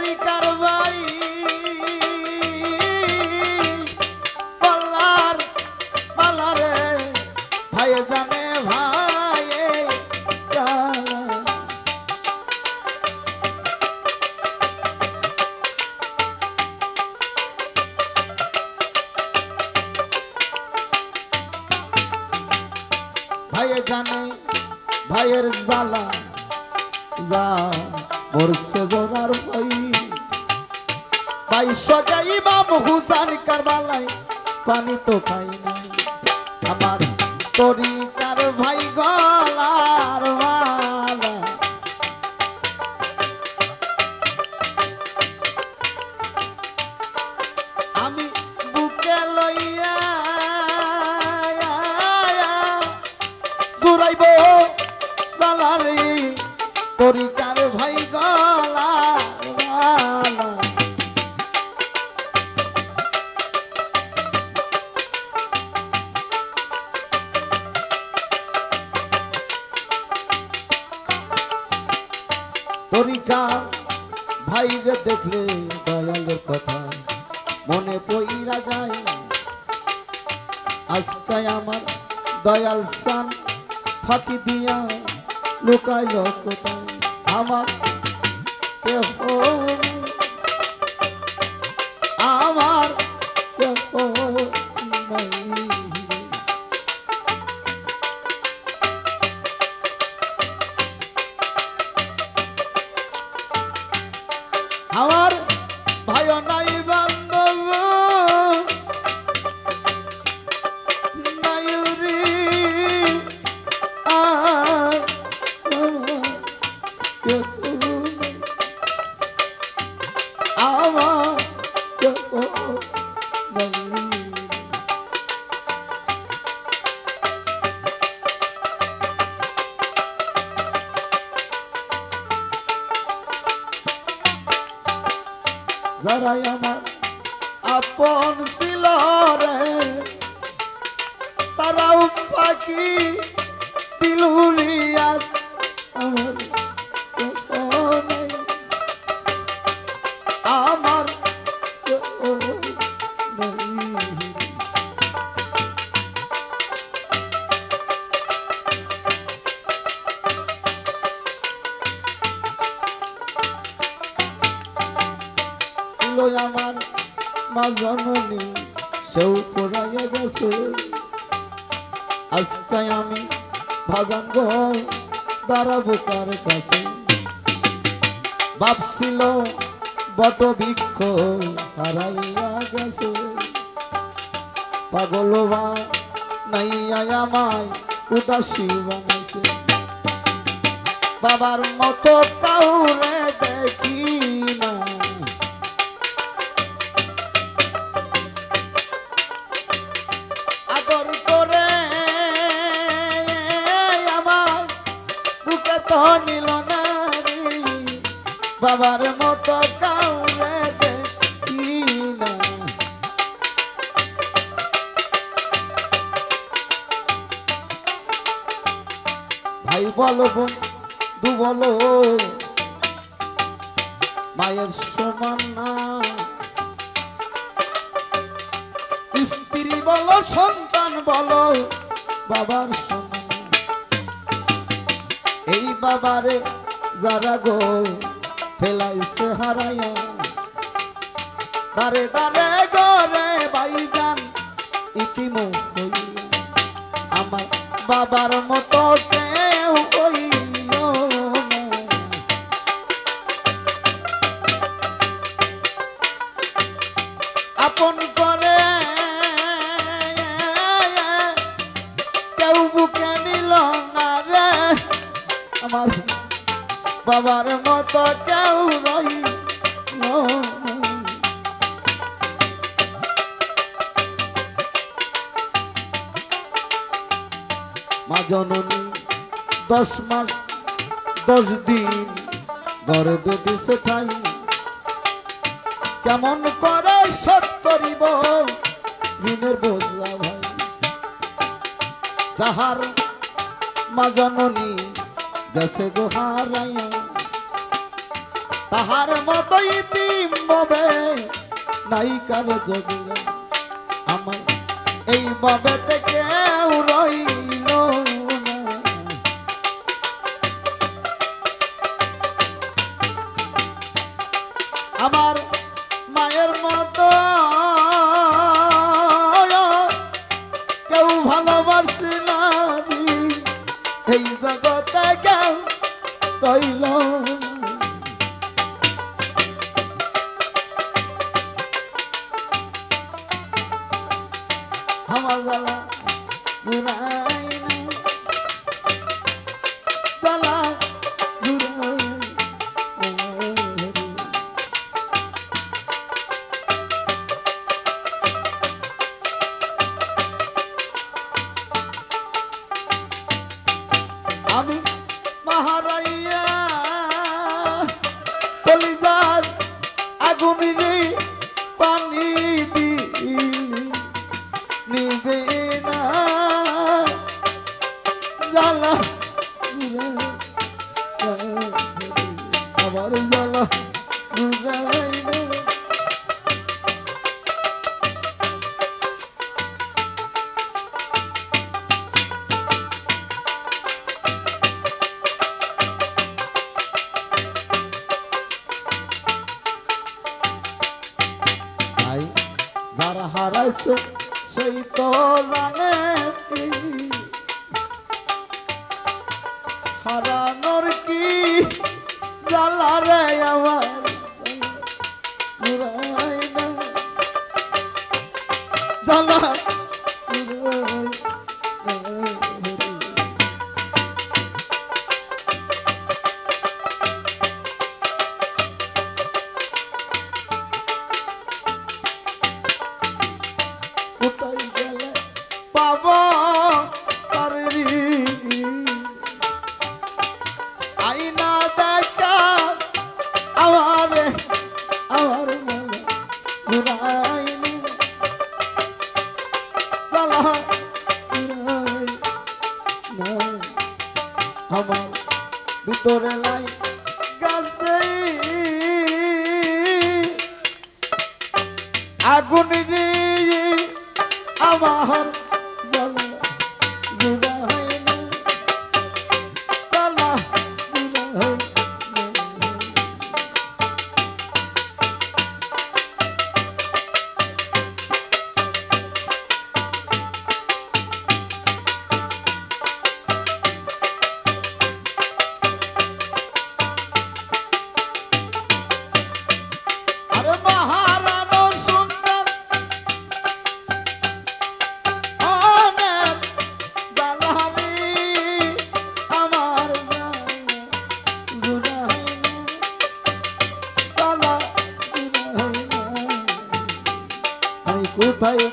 তরিকার ভাই পাল্লার পাল্লারে ভাই জানে ভাই ভাই জানে ভাইয়ের জ্বালা যা মরছে জোগার ভাই ভাই সজাই ইমাম হুসাইন কারবালায় পানি তো খাই না আমার তরিকার ভাই গলার মালা আমি বুকে লইয়া জুড়াইব জালারে তরিকার ভাই গলার মালা তরিকার ভাইরে দেখলে দয়ালের কথা মনে পইরা যায় আজকে আমার দয়াল সান ফাঁকি দিয়া লুকাইল কোথায় আমার কেহ আমার কেহ নাই আমার ভাই নাই বান্ধব নাই রে আমার যারাই আমার আপন ছিল রে তারাও পাখি দিলুরিয়া আমার আমার আমার মা জননী সেও পড়াইয়া গেছে আজকে আমি ভাজান গো দাঁড়াবো কার কাছে ভাবছিল বট বৃক্ষ হারাইয়া গেছে পাগল বা নাইয়া আমায় উদাসী বানাইছে বাবার মতো কাউরে দেখি না আদর করে আমার বুকে তো নিল না বাবার মতো কাউরে দেখি না ভাই বলো বন্ধু বলো মায়ের সমান না স্ত্রী বলো সন্তান বলো বাবার সমান এই বাবারে যারা গো ফেলাইছে হারাইয়া দারে দারে গরে ভাইজান ইতিমো হইল আমার বাবার মতো কেউ হইল আপন করে কেউ বুকে নিল না রে আমার বাবার মতো কেউ রইল মা জননী 10 মাস 10 দিন গর্ভে দিছে ঠাই কেমন করে শোধ করিব ঋণের বোঝা ভাই যাহার মা জননী গেছে গো হারাইয়া তাহার মতো ইতিম ভাবে নাই কার জগিরা আমার এই ভাবে কেউ রইল না। আমার মায়ের মতো কেউ ভালোবাসি না এই জগতে কেউ রইল না। আমার জ্বালা জুড়াই না জ্বালা জুড়াই আমি মাহারাইয়া কলিজার আগুনে পানি দিই নিবে না জ্বালা আবার জ্বালা বুঝাই না। যারা হারাইছে সেই তো জানে হারানোর কি জ্বালা রে আমার জুড়াই না জ্বালা কোথায় গেলে পাব তারি আইনা দেখা আমার আমার আমার ভিতরে লাই গাছে আগুন আমার জ্বালা জুড়াই না জ্বালা জুড়াই আরে মহারানো সুন্দর অনেক জ্বালানি আমার জুড়াই না জ্বালা জুড়াই না আমি কোথায়